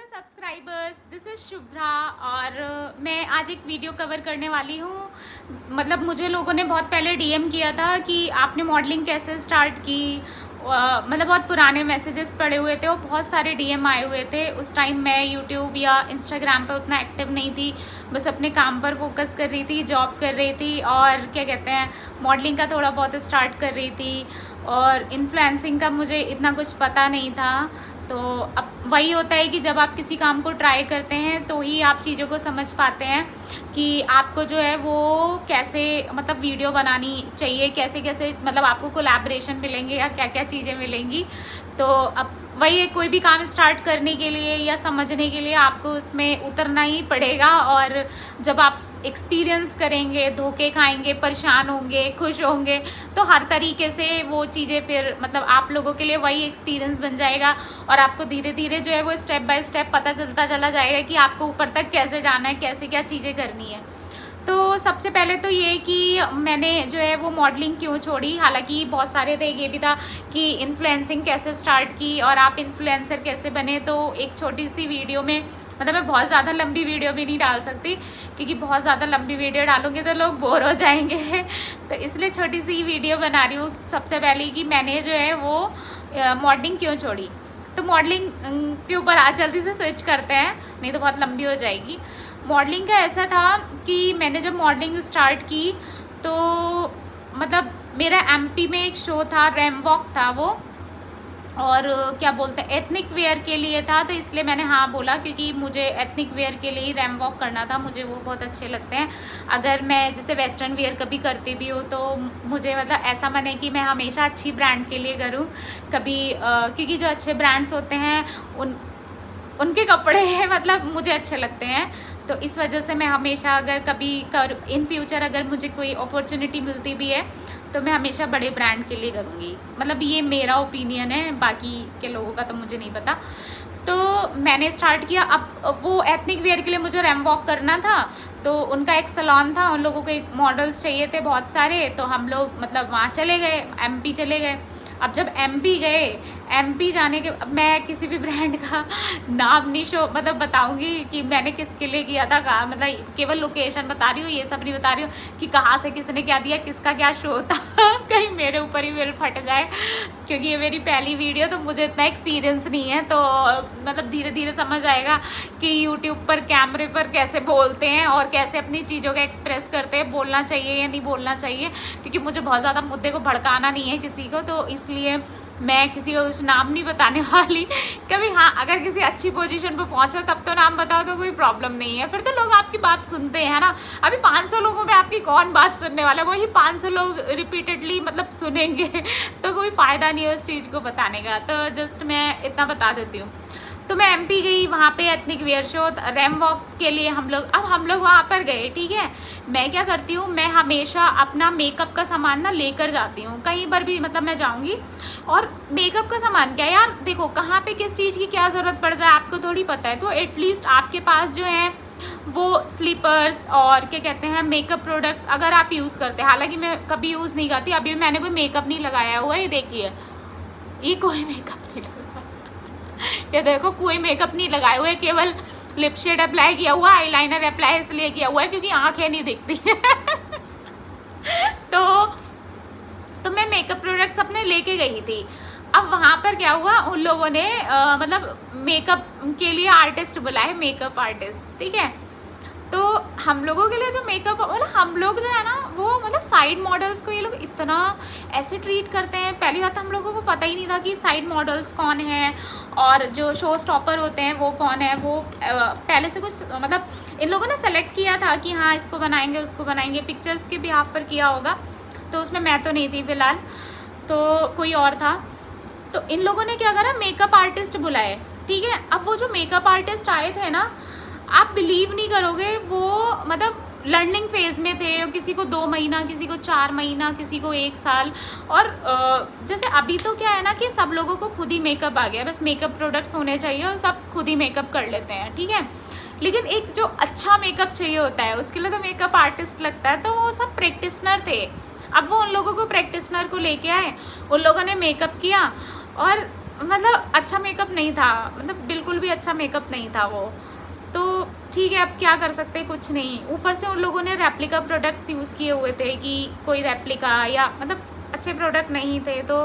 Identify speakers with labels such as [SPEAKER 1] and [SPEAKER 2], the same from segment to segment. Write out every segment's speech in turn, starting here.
[SPEAKER 1] Subscribers, this is Shubhra और मैं आज एक वीडियो कवर करने वाली हूँ। मतलब मुझे लोगों ने बहुत पहले डीएम किया था कि आपने मॉडलिंग कैसे स्टार्ट की। मतलब बहुत पुराने मैसेजेस पड़े हुए थे और बहुत सारे डीएम आए हुए थे। उस टाइम मैं यूट्यूब या इंस्टाग्राम पर उतना एक्टिव नहीं थी, बस अपने काम पर फोकस कर रही थी, जॉब कर रही थी और क्या कहते हैं मॉडलिंग का थोड़ा बहुत स्टार्ट कर रही थी और इन्फ्लुएंसिंग का मुझे इतना कुछ पता नहीं था। तो अब वही होता है कि जब आप किसी काम को ट्राई करते हैं तो ही आप चीज़ों को समझ पाते हैं कि आपको जो है वो कैसे मतलब वीडियो बनानी चाहिए, कैसे कैसे मतलब आपको कोलैबोरेशन मिलेंगे या क्या क्या चीज़ें मिलेंगी। तो अब वही है, कोई भी काम स्टार्ट करने के लिए या समझने के लिए आपको उसमें उतरना ही पड़ेगा। और जब आप एक्सपीरियंस करेंगे, धोखे खाएंगे, परेशान होंगे, खुश होंगे, तो हर तरीके से वो चीज़ें फिर मतलब आप लोगों के लिए वही एक्सपीरियंस बन जाएगा और आपको धीरे धीरे जो है वो स्टेप बाय स्टेप पता चलता चला जाएगा कि आपको ऊपर तक कैसे जाना है, कैसे क्या चीज़ें करनी है। तो सबसे पहले तो ये कि मैंने जो है वो मॉडलिंग क्यों छोड़ी। हालांकि बहुत सारे थे, ये भी था कि इन्फ्लुएंसिंग कैसे स्टार्ट की और आप इन्फ्लुएंसर कैसे बने। तो एक छोटी सी वीडियो में मतलब मैं बहुत ज़्यादा लंबी वीडियो भी नहीं डाल सकती क्योंकि बहुत ज़्यादा लंबी वीडियो डालूंगी तो लोग बोर हो जाएंगे तो इसलिए छोटी सी वीडियो बना रही हूँ। सबसे पहले कि मैंने जो है वो मॉडलिंग क्यों छोड़ी। तो मॉडलिंग के ऊपर आज जल्दी से स्विच करते हैं, नहीं तो बहुत लंबी हो जाएगी। मॉडलिंग का ऐसा था कि मैंने जब मॉडलिंग स्टार्ट की तो मतलब मेरा एमपी में एक शो था, रैम वॉक था वो, और क्या बोलते हैं एथनिक वेयर के लिए था। तो इसलिए मैंने हाँ बोला क्योंकि मुझे एथनिक वेयर के लिए ही रैम वॉक करना था, मुझे वो बहुत अच्छे लगते हैं। अगर मैं जैसे वेस्टर्न वेयर कभी करती भी हूँ तो मुझे मतलब ऐसा मन है कि मैं हमेशा अच्छी ब्रांड के लिए करूँ कभी, क्योंकि जो अच्छे ब्रांड्स होते हैं उनके कपड़े मतलब मुझे अच्छे लगते हैं। तो इस वजह से मैं हमेशा अगर कभी इन फ्यूचर अगर मुझे कोई अपॉर्चुनिटी मिलती भी है तो मैं हमेशा बड़े ब्रांड के लिए करूँगी। मतलब ये मेरा ओपिनियन है, बाकी के लोगों का तो मुझे नहीं पता। तो मैंने स्टार्ट किया। अब वो एथनिक वेयर के लिए मुझे रैम वॉक करना था, तो उनका एक सैलून था, उन लोगों को मॉडल्स चाहिए थे बहुत सारे। तो हम लोग मतलब वहाँ चले गए, एमपी चले गए। अब जब एमपी गए, एमपी जाने के मैं किसी भी ब्रांड का नाम नहीं शो मतलब बताऊंगी कि मैंने किसके लिए किया था, कहाँ मतलब केवल लोकेशन बता रही हूँ, ये सब नहीं बता रही हूँ कि कहाँ से किसने क्या दिया, किसका क्या शो था कहीं मेरे ऊपर ही बिल फट जाए क्योंकि ये मेरी पहली वीडियो, तो मुझे इतना एक्सपीरियंस नहीं है। तो मतलब धीरे धीरे समझ आएगा कि यूट्यूब पर कैमरे पर कैसे बोलते हैं और कैसे अपनी चीज़ों का एक्सप्रेस करते हैं, बोलना चाहिए या नहीं बोलना चाहिए, क्योंकि मुझे बहुत ज़्यादा मुद्दे को भड़काना नहीं है किसी को। तो इसलिए मैं किसी को कुछ नाम नहीं बताने वाली। कभी हाँ अगर किसी अच्छी पोजीशन पर पहुंचो तब तो नाम बताओ तो कोई प्रॉब्लम नहीं है, फिर तो लोग आपकी बात सुनते हैं ना। अभी 500 लोगों में आपकी कौन बात सुनने वाला है, वही 500 लोग रिपीटेडली मतलब सुनेंगे तो कोई फ़ायदा नहीं है उस चीज़ को बताने का। तो जस्ट मैं इतना बता देती हूँ। तो मैं एमपी गई, वहाँ पे ethnic wear show, RAM walk के लिए हम लोग वहाँ पर गए। ठीक है, मैं क्या करती हूँ, मैं हमेशा अपना मेकअप का सामान ना लेकर जाती हूँ कहीं पर भी मतलब मैं जाऊँगी। और मेकअप का सामान क्या यार, देखो कहाँ पे किस चीज़ की क्या ज़रूरत पड़ जाए आपको थोड़ी पता है। तो एटलीस्ट आपके पास जो है वो स्लीपर्स और क्या कहते हैं मेकअप प्रोडक्ट्स अगर आप यूज़ करते हैं। हालांकि मैं कभी यूज़ नहीं करती, अभी मैंने कोई मेकअप नहीं लगाया हुआ है, ये देखिए ये कोई मेकअप नहीं लगाया ये देखो कोई मेकअप नहीं लगाए हुए, केवल लिप शेड अप्लाई किया हुआ, आईलाइनर अप्लाई इसलिए किया हुआ है क्योंकि आंखें नहीं दिखती तो मैं मेकअप प्रोडक्ट्स अपने लेके गई थी। अब वहाँ पर क्या हुआ, उन लोगों ने मतलब मेकअप के लिए आर्टिस्ट बुलाए, मेकअप आर्टिस्ट। ठीक है, तो हम लोगों के लिए जो मेकअप मतलब हम लोग जो है ना वो मतलब साइड मॉडल्स को ये लोग इतना ऐसे ट्रीट करते हैं। पहली बात हम लोगों को पता ही नहीं था कि साइड मॉडल्स कौन है और जो शो स्टॉपर होते हैं वो कौन है। वो पहले से कुछ मतलब इन लोगों ने सेलेक्ट किया था कि हाँ इसको बनाएंगे उसको बनाएंगे, पिक्चर्स के बिहाफ पर किया होगा। तो उसमें मैं तो नहीं थी फिलहाल, तो कोई और था। तो इन लोगों ने क्या करा, मेकअप आर्टिस्ट बुलाए। ठीक है, अब वो जो मेकअप आर्टिस्ट आए थे ना, आप बिलीव नहीं करोगे, वो मतलब लर्निंग फेज में थे। किसी को 2 महीना, किसी को 4 महीना, किसी को 1 साल। और जैसे अभी तो क्या है ना कि सब लोगों को खुद ही मेकअप आ गया, बस मेकअप प्रोडक्ट्स होने चाहिए और सब खुद ही मेकअप कर लेते हैं। ठीक है, लेकिन एक जो अच्छा मेकअप चाहिए होता है उसके लिए तो मेकअप आर्टिस्ट लगता है। तो वो सब प्रैक्टिशनर थे। अब वो उन लोगों को प्रैक्टिशनर को लेके आए, उन लोगों ने मेकअप किया और मतलब अच्छा मेकअप नहीं था, मतलब बिल्कुल भी अच्छा मेकअप नहीं था वो। तो ठीक है, अब क्या कर सकते हैं, कुछ नहीं। ऊपर से उन लोगों ने रेप्लिका प्रोडक्ट्स यूज़ किए हुए थे कि कोई रेप्लिका या मतलब अच्छे प्रोडक्ट नहीं थे। तो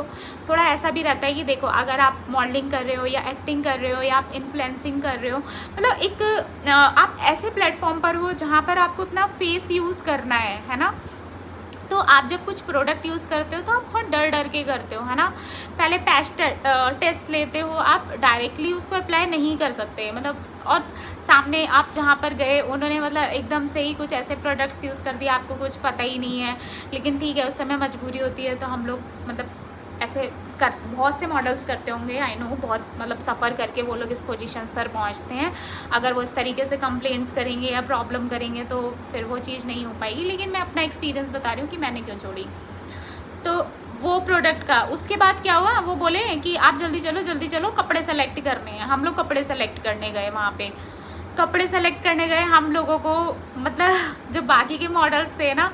[SPEAKER 1] थोड़ा ऐसा भी रहता है कि देखो, अगर आप मॉडलिंग कर रहे हो या एक्टिंग कर रहे हो या आप इन्फ्लुएंसिंग कर रहे हो, मतलब एक आप ऐसे प्लेटफॉर्म पर हो जहाँ पर आपको अपना फेस यूज़ करना है ना। तो आप जब कुछ प्रोडक्ट यूज़ करते हो तो आप बहुत डर डर के करते हो, है ना। पहले पैच टेस्ट लेते हो, आप डायरेक्टली उसको अप्लाई नहीं कर सकते, मतलब। और सामने आप जहाँ पर गए उन्होंने मतलब एकदम से ही कुछ ऐसे प्रोडक्ट्स यूज़ कर दिए, आपको कुछ पता ही नहीं है। लेकिन ठीक है, उस समय मजबूरी होती है, तो हम लोग मतलब ऐसे कर बहुत से मॉडल्स करते होंगे, आई नो, बहुत मतलब सफ़र करके वो लोग इस पोजीशंस पर पहुंचते हैं। अगर वो इस तरीके से कंप्लेंट्स करेंगे या प्रॉब्लम करेंगे तो फिर वो चीज़ नहीं हो पाएगी। लेकिन मैं अपना एक्सपीरियंस बता रही हूँ कि मैंने क्यों छोड़ी। तो वो प्रोडक्ट का उसके बाद क्या हुआ, वो बोले कि आप जल्दी चलो कपड़े सेलेक्ट करने हैं। हम लोग कपड़े सेलेक्ट करने गए, वहाँ पे कपड़े सेलेक्ट करने गए हम लोगों को। मतलब जो बाकी के मॉडल्स थे ना,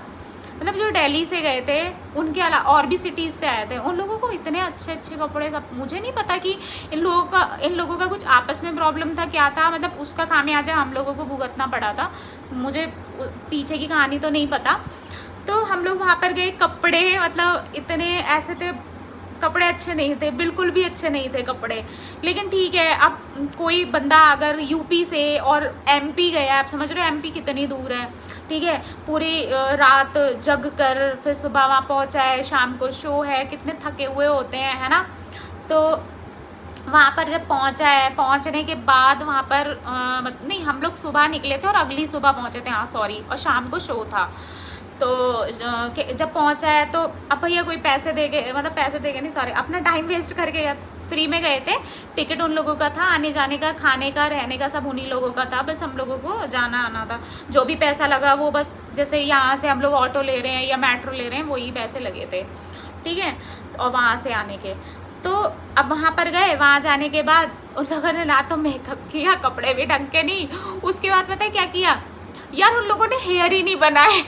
[SPEAKER 1] मतलब जो दिल्ली से गए थे, उनके अलावा और भी सिटीज़ से आए थे, उन लोगों को इतने अच्छे अच्छे कपड़े सब। मुझे नहीं पता कि इन लोगों का कुछ आपस में प्रॉब्लम था, क्या था, मतलब उसका खामियाजा हम लोगों को भुगतना पड़ा था। मुझे पीछे की कहानी तो नहीं पता। तो हम लोग वहाँ पर गए, कपड़े मतलब इतने ऐसे थे, कपड़े अच्छे नहीं थे, बिल्कुल भी अच्छे नहीं थे कपड़े। लेकिन ठीक है, अब कोई बंदा अगर यूपी से और एमपी गया, आप समझ रहे हो एमपी कितनी दूर है, ठीक है, पूरी रात जग कर फिर सुबह वहाँ पहुँचा है, शाम को शो है, कितने थके हुए होते हैं, है ना। तो वहाँ पर जब पहुँचा है, पहुँचने के बाद वहाँ पर नहीं, हम लोग सुबह निकले थे और अगली सुबह पहुँचे थे, हाँ सॉरी, और शाम को शो था। तो जब पहुँचा है तो अब भैया कोई पैसे दे के, मतलब पैसे दे के नहीं, सॉरी, अपना टाइम वेस्ट करके फ्री में गए थे। टिकट उन लोगों का था, आने जाने का, खाने का, रहने का सब उन्हीं लोगों का था, बस हम लोगों को जाना आना था। जो भी पैसा लगा वो बस, जैसे यहाँ से हम लोग ऑटो ले रहे हैं या मेट्रो ले रहे हैं, वही पैसे लगे थे, ठीक है। और वहाँ से आने के, तो अब वहाँ पर गए, वहाँ जाने के बाद उन लोगों ने ना तो मेकअप किया, कपड़े भी ढंग के नहीं। उसके बाद पता है क्या किया यार, उन लोगों ने हेयर ही नहीं बनाए।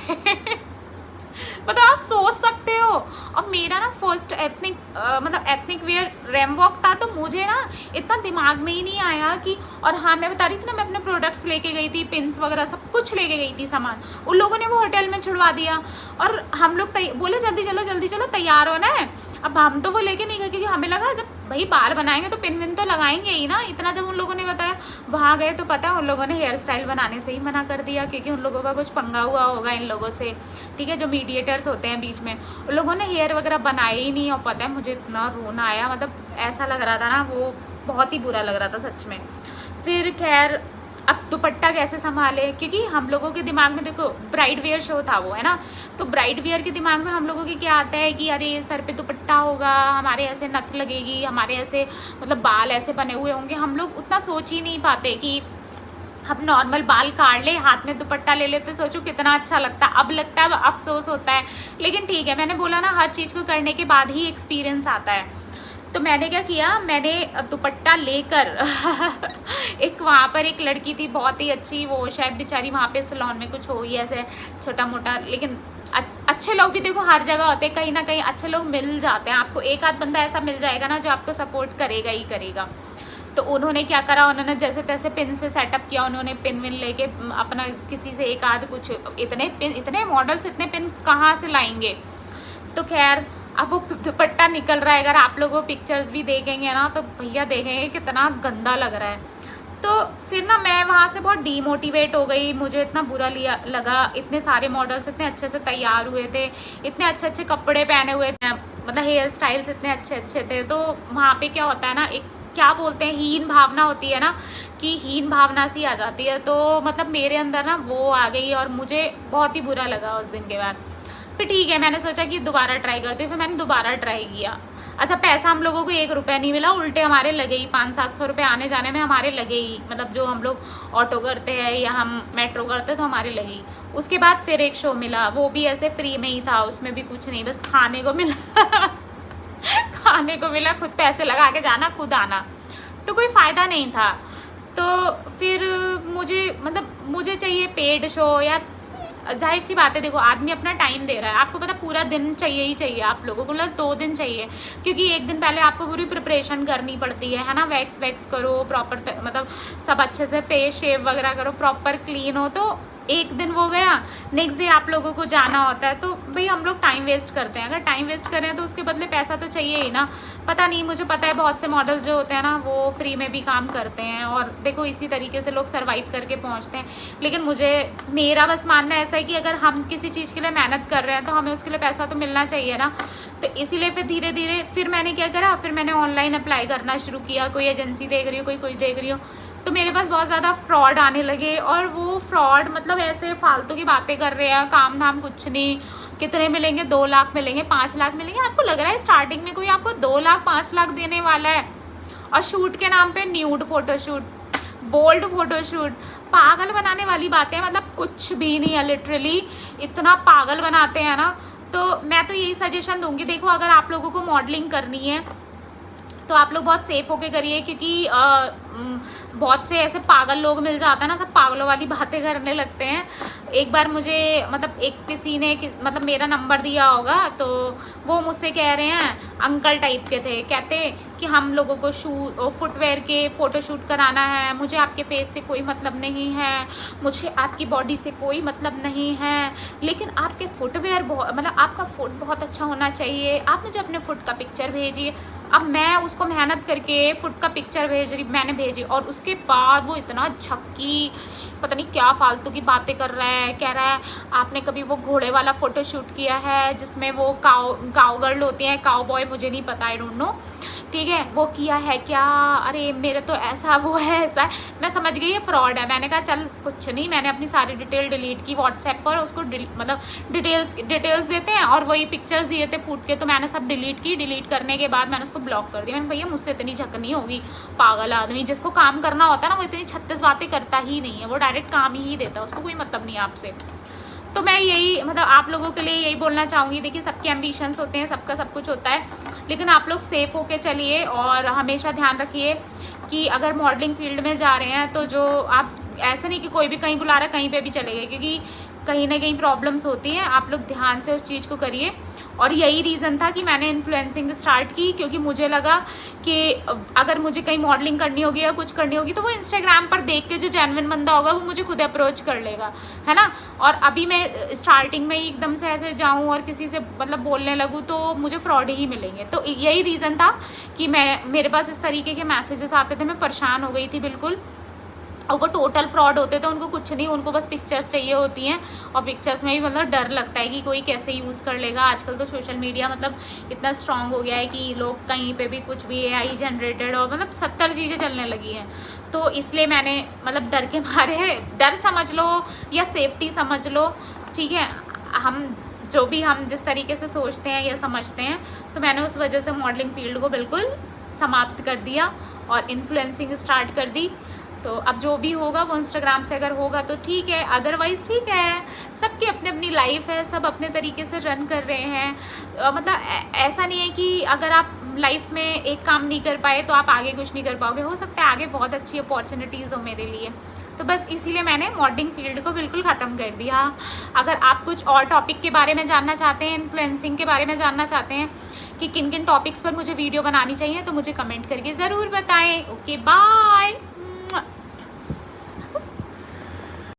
[SPEAKER 1] मतलब आप सोच सकते हो। और मेरा ना फर्स्ट एथनिक मतलब एथनिक वेयर रैम वॉक था, तो मुझे ना इतना दिमाग में ही नहीं आया कि। और हाँ, मैं बता रही थी ना, मैं अपने प्रोडक्ट्स लेके गई थी, पिन्स वगैरह सब कुछ लेके गई थी सामान। उन लोगों ने वो होटल में छुड़वा दिया और हम लोग बोले जल्दी चलो तैयार होना है। अब हम तो वो लेके नहीं गए, क्योंकि हमें लगा जब भाई बाल बनाएंगे तो पिन विन तो लगाएंगे ही ना। इतना जब उन लोगों ने बताया, वहाँ गए तो पता है उन लोगों ने हेयर स्टाइल बनाने से ही मना कर दिया, क्योंकि उन लोगों का कुछ पंगा हुआ होगा इन लोगों से, ठीक है, जो मीडिएटर्स होते हैं बीच में। उन लोगों ने हेयर वगैरह बनाए ही नहीं। और पता है मुझे इतना रोना आया, मतलब ऐसा लग रहा था ना, वो बहुत ही बुरा लग रहा था सच में। फिर खैर, अब दुपट्टा कैसे संभाले, क्योंकि हम लोगों के दिमाग में देखो ब्राइड वेयर शो था वो, है ना। तो ब्राइड वेयर के दिमाग में हम लोगों के क्या आता है कि अरे सर पे दुपट्टा होगा, हमारे ऐसे नथ लगेगी, हमारे ऐसे मतलब बाल ऐसे बने हुए होंगे। हम लोग उतना सोच ही नहीं पाते कि हम नॉर्मल बाल काट ले, हाथ में दुपट्टा ले लेते, सोचो कितना अच्छा लगता। अब लगता है, अफसोस होता है। लेकिन ठीक है, मैंने बोला ना, हर चीज़ को करने के बाद ही एक्सपीरियंस आता है। तो मैंने क्या किया, मैंने दुपट्टा लेकर एक वहाँ पर एक लड़की थी बहुत ही अच्छी, वो शायद बेचारी वहाँ पे सैलून में कुछ हो ही ऐसे छोटा मोटा। लेकिन अच्छे लोग भी देखो हर जगह होते हैं, कहीं ना कहीं अच्छे लोग मिल जाते हैं आपको। एक आध बंदा ऐसा मिल जाएगा ना जो आपको सपोर्ट करेगा ही करेगा। तो उन्होंने क्या करा, उन्होंने जैसे तैसे पिन से सेटअप किया, उन्होंने पिन विन लेके अपना किसी से एक आध कुछ, इतने मॉडल्स इतने पिन कहाँ से लाएंगे। तो खैर, अब वो दुपट्टा निकल रहा है, अगर आप लोगों पिक्चर्स भी देखेंगे ना तो भैया देखेंगे कितना गंदा लग रहा है। तो फिर ना मैं वहाँ से बहुत डीमोटिवेट हो गई, मुझे इतना बुरा लगा। इतने सारे मॉडल्स इतने अच्छे से तैयार हुए थे, इतने अच्छे अच्छे कपड़े पहने हुए थे, मतलब हेयर स्टाइल्स इतने अच्छे अच्छे थे। तो वहाँ पे क्या होता है ना, एक क्या बोलते हैं, हीन भावना होती है ना, कि हीन भावना सी आ जाती है। तो मतलब मेरे अंदर ना वो आ गई और मुझे बहुत ही बुरा लगा उस दिन के बाद। फिर ठीक है, मैंने सोचा कि दोबारा ट्राई करती हूँ। फिर मैंने दोबारा ट्राई किया। अच्छा, पैसा हम लोगों को 1 रुपया नहीं मिला, उल्टे हमारे लगे ही 500-700 रुपये आने जाने में हमारे लगे ही। मतलब जो हम लोग ऑटो करते हैं या हम मेट्रो करते हैं तो हमारे लगे ही। उसके बाद फिर एक शो मिला, वो भी ऐसे फ्री में ही था, उसमें भी कुछ नहीं, बस खाने को मिला। खाने को मिला, खुद पैसे लगा के जाना, खुद आना, तो कोई फ़ायदा नहीं था। तो फिर मुझे चाहिए पेड शो, या जाहिर सी बात है, देखो आदमी अपना टाइम दे रहा है, आपको पता पूरा दिन चाहिए ही चाहिए आप लोगों को, मतलब 2 दिन चाहिए, क्योंकि एक दिन पहले आपको पूरी प्रिपरेशन करनी पड़ती है ना, वैक्स करो प्रॉपर, मतलब सब अच्छे से फेस शेव वगैरह करो, प्रॉपर क्लीन हो, तो एक दिन वो गया, नेक्स्ट डे आप लोगों को जाना होता है, तो भाई हम लोग टाइम वेस्ट करते हैं। अगर टाइम वेस्ट करें तो उसके बदले पैसा तो चाहिए ही ना। पता नहीं, मुझे पता है बहुत से मॉडल्स जो होते हैं ना वो फ्री में भी काम करते हैं, और देखो इसी तरीके से लोग सर्वाइव करके पहुंचते हैं, लेकिन मेरा बस मानना ऐसा है कि अगर हम किसी चीज़ के लिए मेहनत कर रहे हैं तो हमें उसके लिए पैसा तो मिलना चाहिए ना। तो इसीलिए फिर धीरे धीरे फिर मैंने क्या करा, फिर मैंने ऑनलाइन अप्लाई करना शुरू किया, कोई एजेंसी देख रही हो, कोई कुछ देख रही हो, तो मेरे पास बहुत ज़्यादा फ्रॉड आने लगे, और वो फ्रॉड मतलब ऐसे फालतू की बातें कर रहे हैं, काम धाम कुछ नहीं, कितने मिलेंगे, 2 लाख मिलेंगे, 5 लाख मिलेंगे। आपको लग रहा है स्टार्टिंग में कोई आपको 2 लाख 5 लाख देने वाला है? और शूट के नाम पे न्यूड फोटोशूट, बोल्ड फोटोशूट, पागल बनाने वाली बातें, मतलब कुछ भी नहीं है, लिटरली इतना पागल बनाते हैं ना। तो मैं तो यही सजेशन दूंगी, देखो अगर आप लोगों को मॉडलिंग करनी है तो आप लोग बहुत सेफ होके करिए, क्योंकि बहुत से ऐसे पागल लोग मिल जाते हैं ना, सब पागलों वाली बातें करने लगते हैं। एक बार मुझे मतलब किसी ने मतलब मेरा नंबर दिया होगा, तो वो मुझसे कह रहे हैं, अंकल टाइप के थे, कहते कि हम लोगों को फुटवेयर के फ़ोटोशूट कराना है, मुझे आपके फेस से कोई मतलब नहीं है, मुझे आपकी बॉडी से कोई मतलब नहीं है, लेकिन आपके फुटवेयर मतलब आपका फुट बहुत अच्छा होना चाहिए, आप मुझे अपने फुट का पिक्चर भेजिए। अब मैं उसको मेहनत करके फुट का पिक्चर मैंने भेजी, और उसके बाद वो इतना झक्की, पता नहीं क्या फालतू की बातें कर रहा है, कह रहा है आपने कभी वो घोड़े वाला फ़ोटो शूट किया है जिसमें वो काउ गर्ल होती हैं, काउ बॉय, मुझे नहीं पता, आई डोंट नो, ठीक है, वो किया है क्या? अरे मेरे तो ऐसा वो है ऐसा है। मैं समझ गई ये फ्रॉड है। मैंने कहा चल कुछ नहीं, मैंने अपनी सारी डिटेल डिलीट की व्हाट्सएप पर, उसको मतलब डिटेल्स देते हैं, और वही पिक्चर्स दिए थे फूट के, तो मैंने सब डिलीट की। डिलीट करने के बाद मैंने उसको ब्लॉक कर दिया। मैंने भैया मुझसे इतनी झक नहीं होगी, पागल आदमी, जिसको काम करना होता है ना वो इतनी 36 बातें करता ही नहीं है, वो डायरेक्ट काम ही देता है, उसको कोई मतलब नहीं है आपसे। तो मैं यही मतलब आप लोगों के लिए यही बोलना चाहूँगी, देखिए सबके एम्बिशंस होते हैं, सबका सब कुछ होता है, लेकिन आप लोग सेफ होके चलिए, और हमेशा ध्यान रखिए कि अगर मॉडलिंग फील्ड में जा रहे हैं तो जो आप ऐसा नहीं कि कोई भी कहीं बुला रहा है कहीं पे भी चले गए, क्योंकि कहीं ना कहीं प्रॉब्लम्स होती हैं। आप लोग ध्यान से उस चीज़ को करिए, और यही रीज़न था कि मैंने इन्फ्लुएंसिंग स्टार्ट की, क्योंकि मुझे लगा कि अगर मुझे कहीं मॉडलिंग करनी होगी या कुछ करनी होगी तो वो इंस्टाग्राम पर देख के जो जेन्युइन बंदा होगा वो मुझे खुद अप्रोच कर लेगा, है ना। और अभी मैं स्टार्टिंग में ही एकदम से ऐसे जाऊँ और किसी से मतलब बोलने लगूँ तो मुझे फ्रॉड ही मिलेंगे। तो यही रीज़न था कि मेरे पास इस तरीके के मैसेजेस आते थे, मैं परेशान हो गई थी बिल्कुल। और वो टोटल फ्रॉड होते थे, उनको कुछ नहीं, उनको बस पिक्चर्स चाहिए होती हैं, और पिक्चर्स में भी मतलब डर लगता है कि कोई कैसे यूज़ कर लेगा। आजकल तो सोशल मीडिया मतलब इतना स्ट्रांग हो गया है कि लोग कहीं पे भी कुछ भी AI जनरेटेड और मतलब 70 चीज़ें चलने लगी हैं। तो इसलिए मैंने मतलब डर के मारे, डर समझ लो या सेफ्टी समझ लो, ठीक है, हम जिस तरीके से सोचते हैं या समझते हैं, तो मैंने उस वजह से मॉडलिंग फील्ड को बिल्कुल समाप्त कर दिया और इन्फ्लुएंसिंग स्टार्ट कर दी। तो अब जो भी होगा वो इंस्टाग्राम से अगर होगा तो ठीक है, अदरवाइज़ ठीक है, सबकी अपनी अपनी लाइफ है, सब अपने तरीके से रन कर रहे हैं। मतलब ऐसा नहीं है कि अगर आप लाइफ में एक काम नहीं कर पाए तो आप आगे कुछ नहीं कर पाओगे, हो सकता है आगे बहुत अच्छी अपॉर्चुनिटीज़ हो मेरे लिए। तो बस इसीलिए मैंने मॉडलिंग फील्ड को बिल्कुल ख़त्म कर दिया। अगर आप कुछ और टॉपिक के बारे में जानना चाहते हैं, इन्फ्लुएंसिंग के बारे में जानना चाहते हैं कि किन किन टॉपिक्स पर मुझे वीडियो बनानी चाहिए, तो मुझे कमेंट करके ज़रूर बताएं। Okay bye.